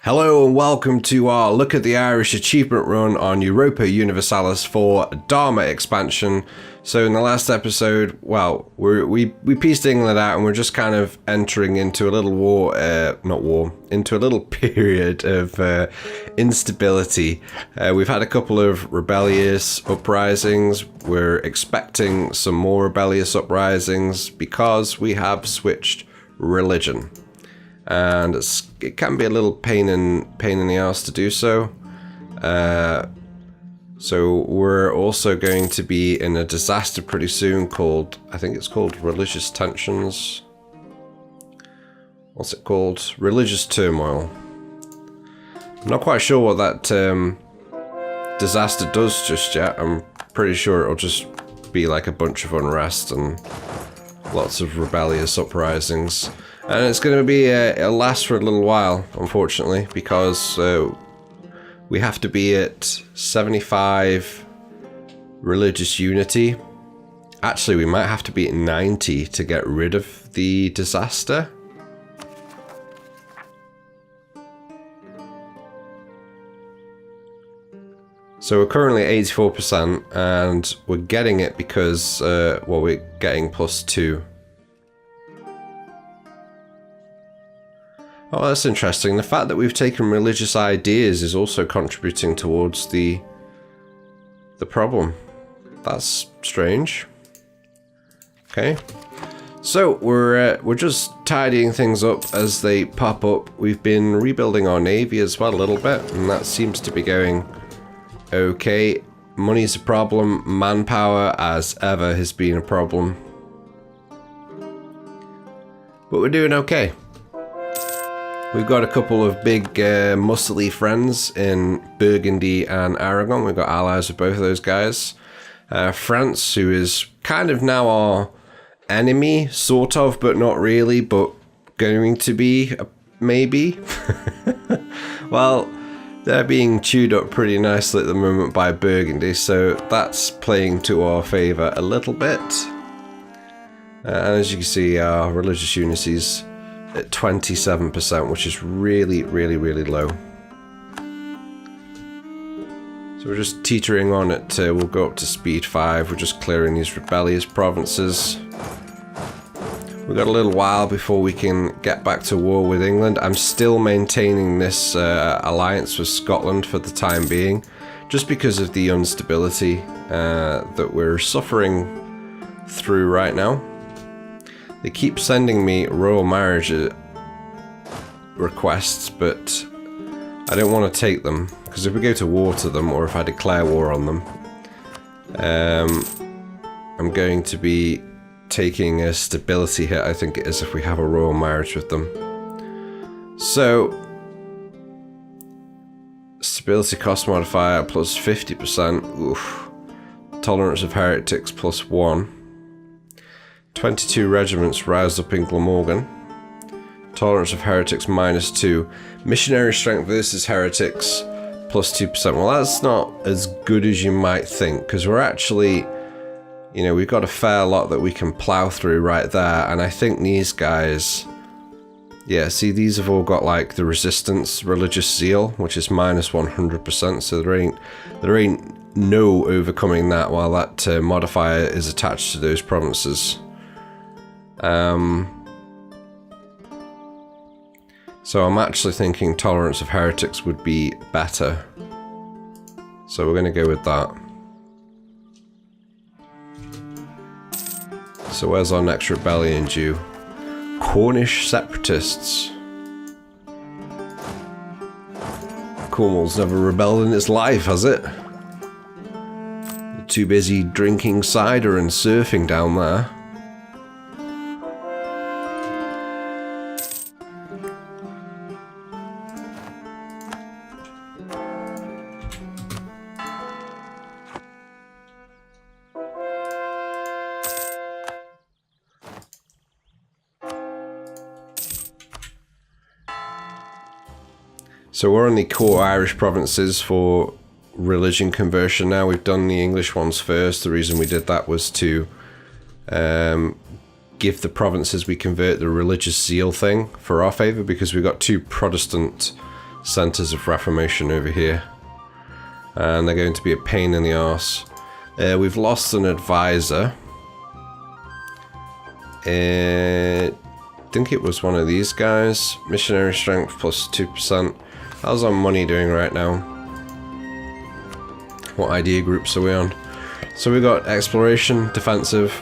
Hello and welcome to our Look at the Irish achievement run on Europa Universalis IV Dharma expansion. So in the last episode, well, we pieced England out and we're just kind of entering into a little into a little period of instability. We've had a couple of rebellious uprisings. We're expecting some more rebellious uprisings because we have switched religion. And it can be a little pain in the ass to do so. So we're also going to be in a disaster pretty soon called, I think it's called religious tensions. What's it called? Religious turmoil. I'm not quite sure what that disaster does just yet. I'm pretty sure it'll just be like a bunch of unrest and lots of rebellious uprisings. And it's going to be it'll last for a little while, unfortunately, because we have to be at 75 religious unity. Actually, we might have to be at 90 to get rid of the disaster. So we're currently at 84%, and we're getting it because, well, we're getting +2. Oh, that's interesting. The fact that we've taken religious ideas is also contributing towards the problem. That's strange. Okay. So we're just tidying things up as they pop up. We've been rebuilding our navy as well a little bit, and that seems to be going okay. Money's a problem. Manpower, as ever, has been a problem. But we're doing okay. We've got a couple of big muscly friends in Burgundy and Aragon. We've got allies with both of those guys. France, who is kind of now our enemy, sort of, but not really, but going to be, maybe. Well, they're being chewed up pretty nicely at the moment by Burgundy, so that's playing to our favour a little bit. And as you can see, our religious unity's at 27%, which is really, really, really low. So we're just teetering on it. We'll go up to speed 5. We're just clearing these rebellious provinces. We've got a little while before we can get back to war with England. I'm still maintaining this alliance with Scotland for the time being, just because of the instability that we're suffering through right now. They keep sending me royal marriage requests, but I don't want to take them, because if we go to war to them, or if I declare war on them, I'm going to be taking a stability hit, I think it is, if we have a royal marriage with them. So, stability cost modifier plus 50%, oof. Tolerance of heretics plus 1. 22 regiments roused up in Glamorgan. Tolerance of heretics minus 2. Missionary strength versus heretics plus 2%. Well, that's not as good as you might think, because we're actually, you know, we've got a fair lot that we can plow through right there. And I think these guys, yeah, see, these have all got like the resistance, religious zeal, which is minus 100%. So there ain't no overcoming that while that modifier is attached to those provinces. So I'm actually thinking tolerance of heretics would be better. So we're going to go with that. So where's our next rebellion due? Cornish separatists. Cornwall's never rebelled in its life, has it? They're too busy drinking cider and surfing down there. So we're on the core Irish provinces for religion conversion now. We've done the English ones first. The reason we did that was to give the provinces we convert the religious zeal thing for our favour, because we've got 2 Protestant centres of reformation over here. And they're going to be a pain in the arse. We've lost an advisor. I think it was one of these guys. Missionary strength plus 2%. How's our money doing right now? What idea groups are we on? So we got exploration, defensive,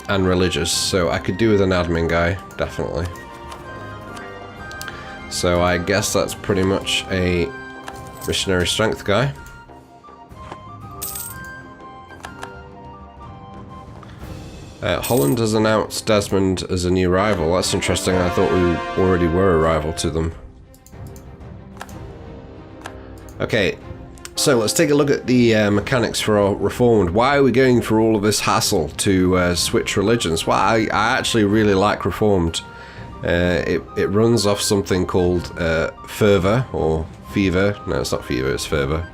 and religious. So I could do with an admin guy, definitely. So I guess that's pretty much a missionary strength guy. Holland has announced Desmond as a new rival. That's interesting. I thought we already were a rival to them. Okay, so let's take a look at the mechanics for our Reformed. Why are we going through all of this hassle to switch religions? Well, I actually really like Reformed. It runs off something called fervor or fever. No, it's not fever, it's fervor.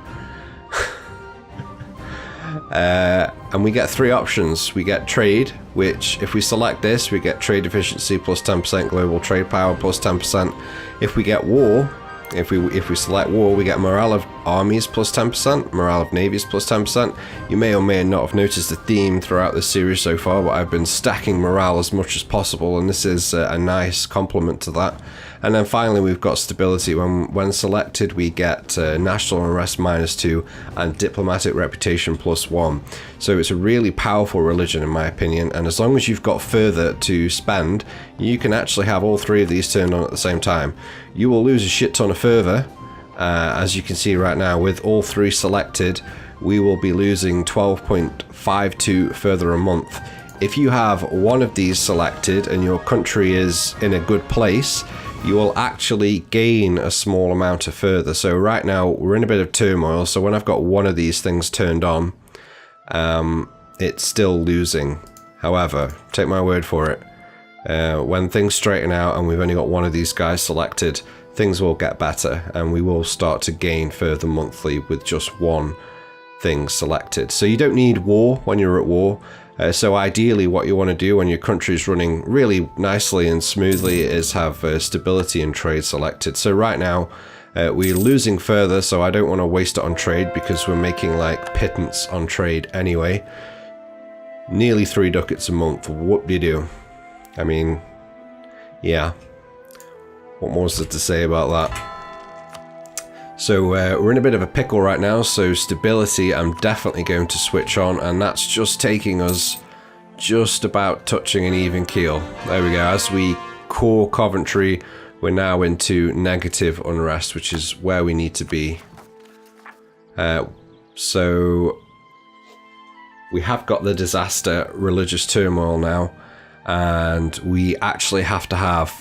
And we get 3 options. We get trade, which if we select this, we get trade efficiency plus 10%, global trade power plus 10%. If we get war, if we select war, we get morale of armies plus 10%, morale of navies plus 10%. You may or may not have noticed the theme throughout this series so far, but I've been stacking morale as much as possible, and this is a nice complement to that. And then finally we've got stability. When selected, we get national unrest -2 and diplomatic reputation +1. So it's a really powerful religion in my opinion, and as long as you've got further to spend, you can actually have all 3 of these turned on at the same time. You will lose a shit ton of fervor, as you can see right now. With all 3 selected, we will be losing 12.52 further a month. If you have one of these selected and your country is in a good place, you will actually gain a small amount of further. So right now we're in a bit of turmoil, so when I've got one of these things turned on, it's still losing. However, take my word for it, when things straighten out and we've only got one of these guys selected, things will get better and we will start to gain further monthly with just one thing selected. So you don't need war when you're at war. So ideally what you want to do when your country is running really nicely and smoothly is have stability and trade selected. So right now we're losing further, so I don't want to waste it on trade because we're making like pittance on trade anyway. Nearly 3 ducats a month, whoop-de-doo. I mean, yeah. What more is there to say about that? So we're in a bit of a pickle right now, so stability I'm definitely going to switch on, and that's just taking us just about touching an even keel. There we go. As we core Coventry, we're now into negative unrest, which is where we need to be. So we have got the disaster religious turmoil now, and we actually have to have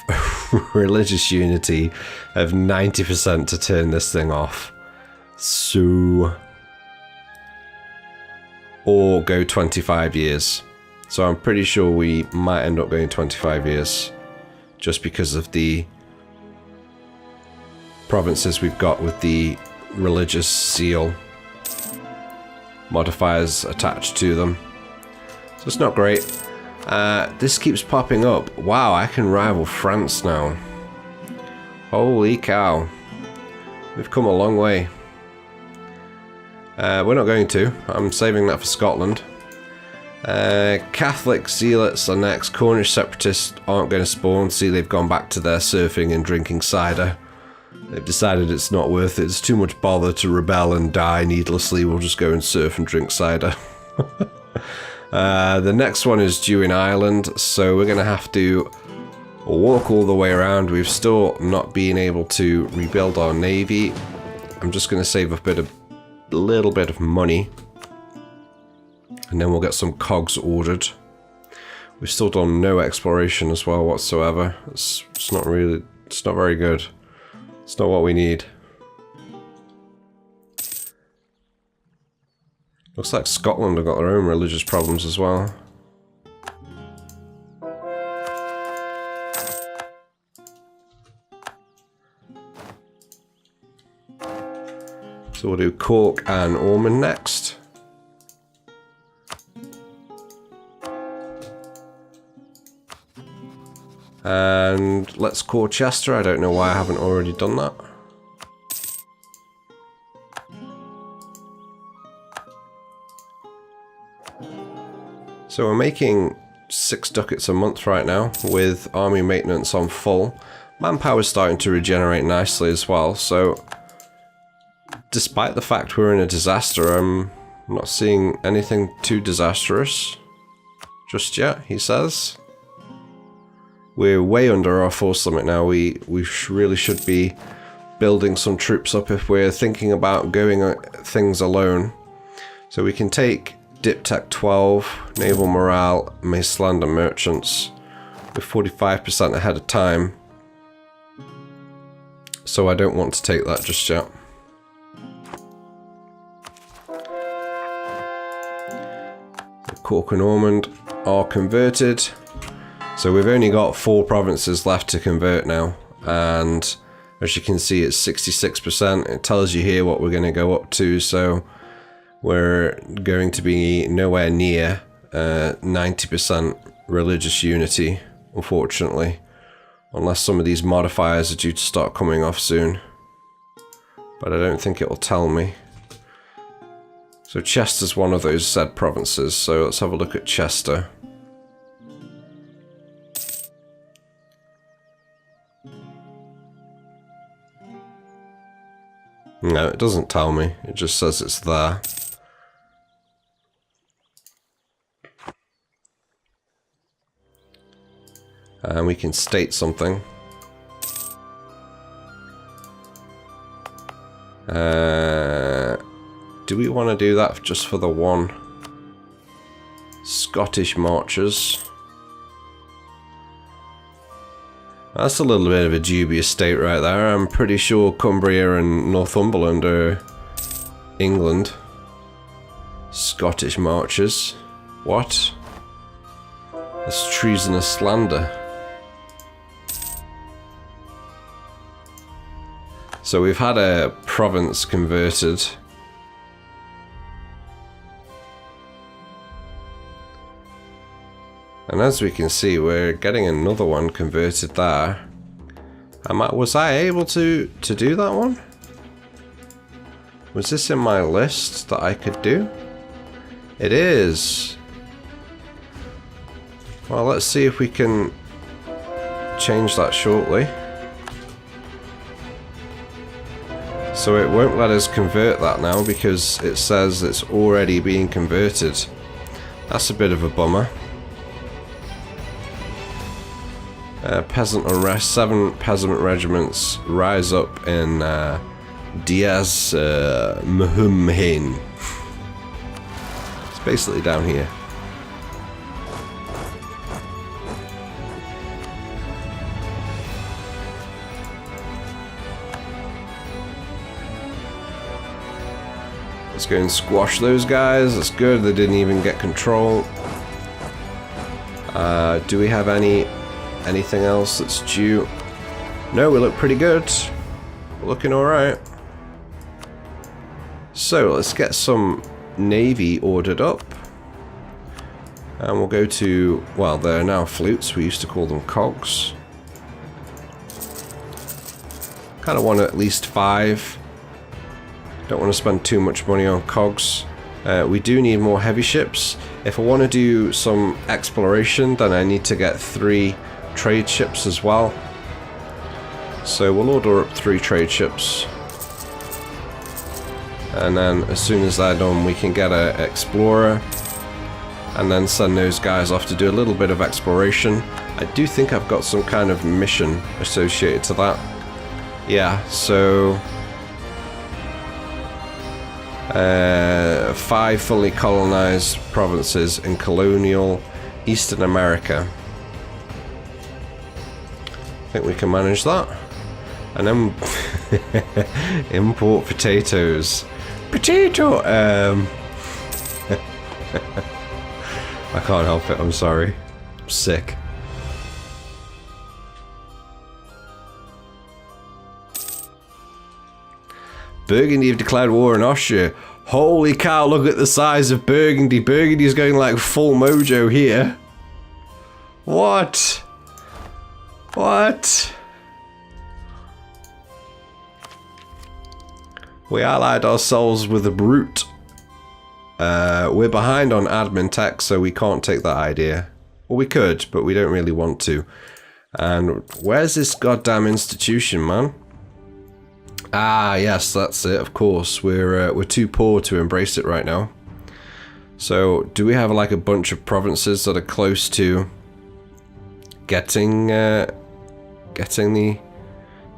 religious unity of 90% to turn this thing off. So, or go 25 years. So I'm pretty sure we might end up going 25 years just because of the provinces we've got with the religious seal modifiers attached to them. So it's not great. This keeps popping up. Wow, I can rival France now. Holy cow. We've come a long way. We're not going to. I'm saving that for Scotland. Catholic zealots are next. Cornish separatists aren't going to spawn. See, they've gone back to their surfing and drinking cider. They've decided it's not worth it. It's too much bother to rebel and die needlessly. We'll just go and surf and drink cider. The next one is due in Ireland, so we're going to have to walk all the way around. We've still not been able to rebuild our navy. I'm just going to save a little bit of money, and then we'll get some cogs ordered. We've still done no exploration as well whatsoever. It's not very good. It's not what we need. Looks like Scotland have got their own religious problems as well. So we'll do Cork and Ormond next. And let's core Chester. I don't know why I haven't already done that. So we're making 6 ducats a month right now with army maintenance on full. Manpower's starting to regenerate nicely as well, so despite the fact we're in a disaster, I'm not seeing anything too disastrous just yet, he says. We're way under our force limit now. We really should be building some troops up if we're thinking about going things alone. So we can take Diptech 12, Naval Morale, Maceland and Merchants with 45% ahead of time. So I don't want to take that just yet. Cork and Ormond are converted. So we've only got 4 provinces left to convert now. And as you can see, it's 66%. It tells you here what we're going to go up to. So we're going to be nowhere near 90% religious unity, unfortunately. Unless some of these modifiers are due to start coming off soon. But I don't think it will tell me. So Chester's one of those said provinces, so let's have a look at Chester. No, it doesn't tell me, it just says it's there. And we can state something. Do we want to do that just for the one? Scottish marchers. That's a little bit of a dubious state right there. I'm pretty sure Cumbria and Northumberland are England. Scottish marchers. What? That's treasonous slander. So we've had a province converted. And as we can see, we're getting another one converted there. Was I able to do that one? Was this in my list that I could do? It is. Well, let's see if we can change that shortly. So it won't let us convert that now because it says it's already being converted. That's a bit of a bummer. Peasant unrest. 7 peasant regiments rise up in Diaz Muhumhain. It's basically down here. Let's go and squash those guys. That's good. They didn't even get control. Do we have anything else that's due? No, we look pretty good. We're looking alright. So let's get some navy ordered up. And we'll go to, well, they're now flutes. We used to call them cogs. Kind of want at least 5. Don't want to spend too much money on cogs. We do need more heavy ships. If I want to do some exploration, then I need to get 3 trade ships as well. So we'll order up 3 trade ships. And then as soon as they're done, we can get an explorer. And then send those guys off to do a little bit of exploration. I do think I've got some kind of mission associated to that. Yeah, so 5 fully colonized provinces in colonial Eastern America. I think we can manage that. And then import potatoes. Potato! I can't help it, I'm sorry. I'm sick. Burgundy have declared war on Austria. Holy cow, look at the size of Burgundy. Burgundy's going like full mojo here. What? What? We allied ourselves with a brute. We're behind on admin tech, so we can't take that idea. Well, we could, but we don't really want to. And where's this goddamn institution, man? Ah, yes, that's it, of course. We're too poor to embrace it right now. So, do we have like a bunch of provinces that are close to getting the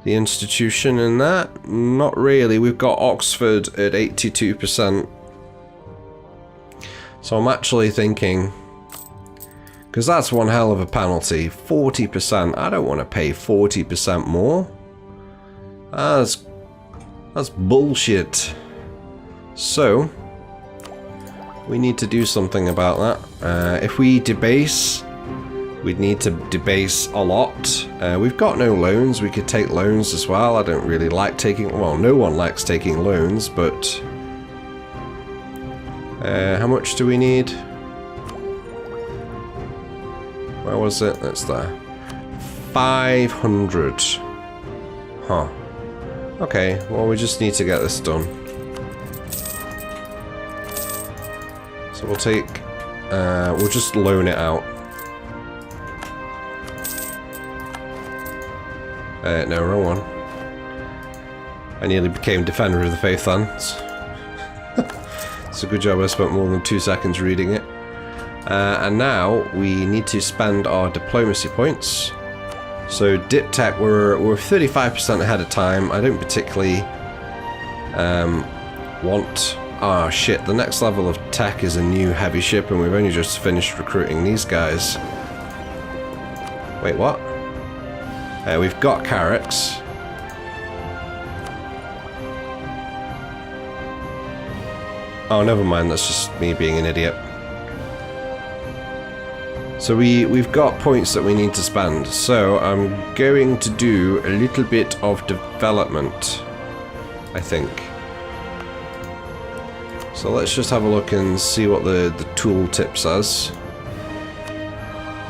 institution in that? Not really. We've got Oxford at 82%. So I'm actually thinking, because that's one hell of a penalty, 40%. I don't want to pay 40% more. That's bullshit. So we need to do something about that. If we debase, we'd need to debase a lot. We've got no loans. We could take loans as well. I don't really like taking, well, no one likes taking loans, but how much do we need? Where was it? That's there. 500. Huh. Okay, well, we just need to get this done. So we'll take, we'll just loan it out. No, wrong one. I nearly became Defender of the Faith then. It's a good job I spent more than 2 seconds reading it. And now we need to spend our diplomacy points. So Dip Tech, we're 35% ahead of time. I don't particularly want... Ah, shit, the next level of tech is a new heavy ship, and we've only just finished recruiting these guys. Wait, what? We've got Carracks. Oh, never mind, that's just me being an idiot. So we've got points that we need to spend, so I'm going to do a little bit of development, I think. So let's just have a look and see what the tooltip says.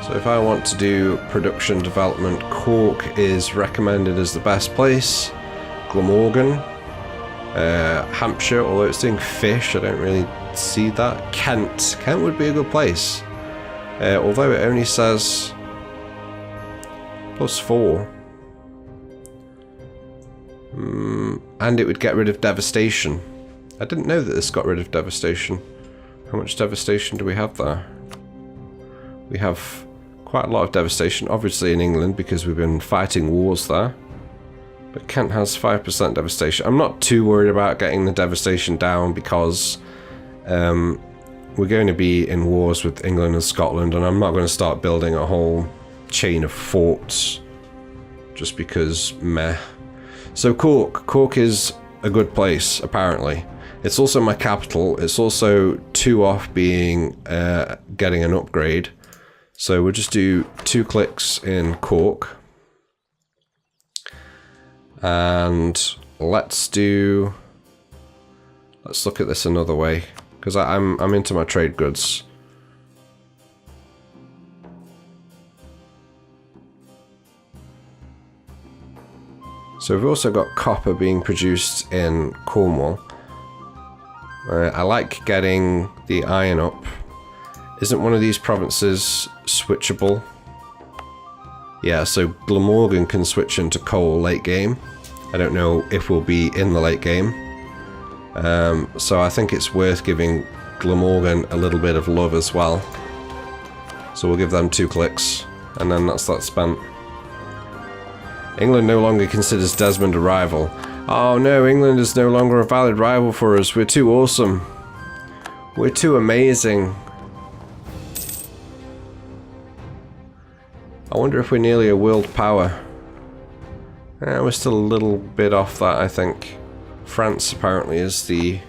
So if I want to do production development, Cork is recommended as the best place. Glamorgan, Hampshire, although it's doing fish, I don't really see that. Kent would be a good place. Although it only says +4. And it would get rid of devastation. I didn't know that this got rid of devastation. How much devastation do we have there? We have quite a lot of devastation, obviously in England, because we've been fighting wars there. But Kent has 5% devastation. I'm not too worried about getting the devastation down because we're going to be in wars with England and Scotland, and I'm not going to start building a whole chain of forts just because meh. So Cork is a good place, apparently. It's also my capital. It's also 2 off being getting an upgrade. So we'll just do 2 clicks in Cork. And let's look at this another way, because I'm into my trade goods. So we've also got copper being produced in Cornwall. I like getting the iron up. Isn't one of these provinces switchable? Yeah, so Glamorgan can switch into coal late game. I don't know if we'll be in the late game. So I think it's worth giving Glamorgan a little bit of love as well. So we'll give them 2 clicks, and then that's that spent. England no longer considers Desmond a rival. Oh no, England is no longer a valid rival for us. We're too awesome. We're too amazing. I wonder if we're nearly a world power. We're still a little bit off that, I think. France apparently is the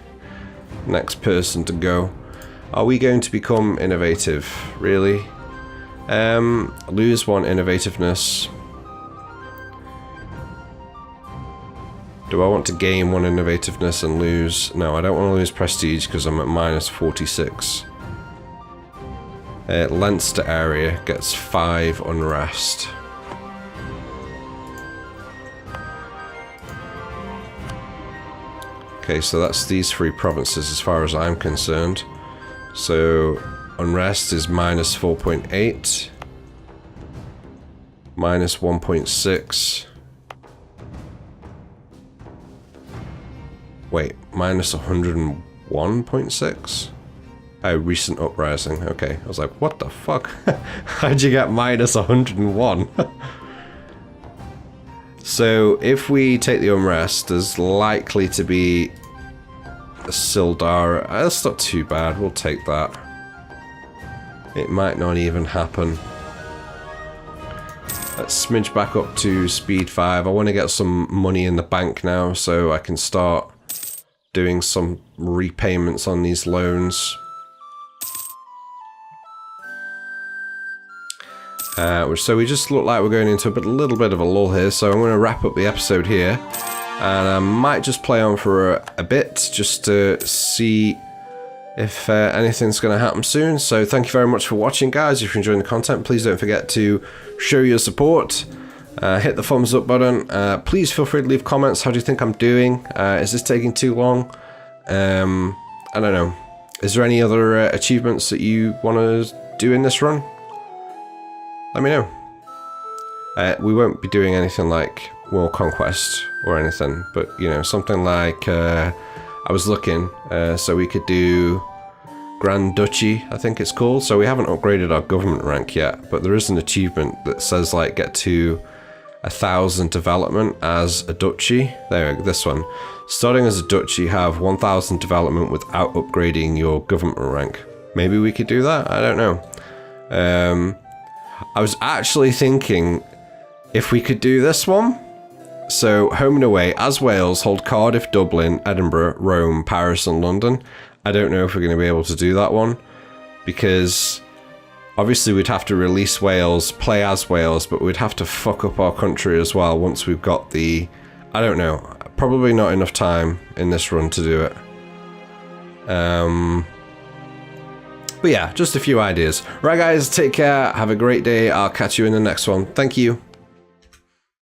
next person to go. Are we going to become innovative? Really? Lose 1 innovativeness. Do I want to gain 1 innovativeness and lose? No, I don't want to lose prestige because I'm at -46. Leinster area gets 5 unrest. Okay, so that's these 3 provinces as far as I'm concerned. So unrest is minus 4.8. Minus 1.6. Wait, minus 101.6? Oh, recent uprising. Okay, I was like, what the fuck? How'd you get minus 101? So, if we take the unrest, there's likely to be a Sildara. That's not too bad, we'll take that. It might not even happen. Let's smidge back up to speed 5. I want to get some money in the bank now so I can start doing some repayments on these loans. So we just look like we're going into a little bit of a lull here, so I'm going to wrap up the episode here. And I might just play on for a bit, just to see if anything's going to happen soon. So thank you very much for watching, guys. If you're enjoying the content, please don't forget to show your support. Hit the thumbs up button. Please feel free to leave comments. How do you think I'm doing? Is this taking too long? I don't know. Is there any other achievements that you want to do in this run? Let me know. We won't be doing anything like World Conquest or anything, but you know, something like I was looking, so we could do Grand Duchy, I think it's called. So we haven't upgraded our government rank yet, but there is an achievement that says like get to 1,000 development as a duchy. There, this one. Starting as a duchy, have 1,000 development without upgrading your government rank. Maybe we could do that? I don't know. I was actually thinking if we could do this one. So, home and away, as Wales, hold Cardiff, Dublin, Edinburgh, Rome, Paris and London. I don't know if we're going to be able to do that one, because obviously we'd have to release Wales, play as Wales, but we'd have to fuck up our country as well once we've got the... I don't know, probably not enough time in this run to do it. But yeah, just a few ideas. Right guys, take care, have a great day, I'll catch you in the next one. Thank you.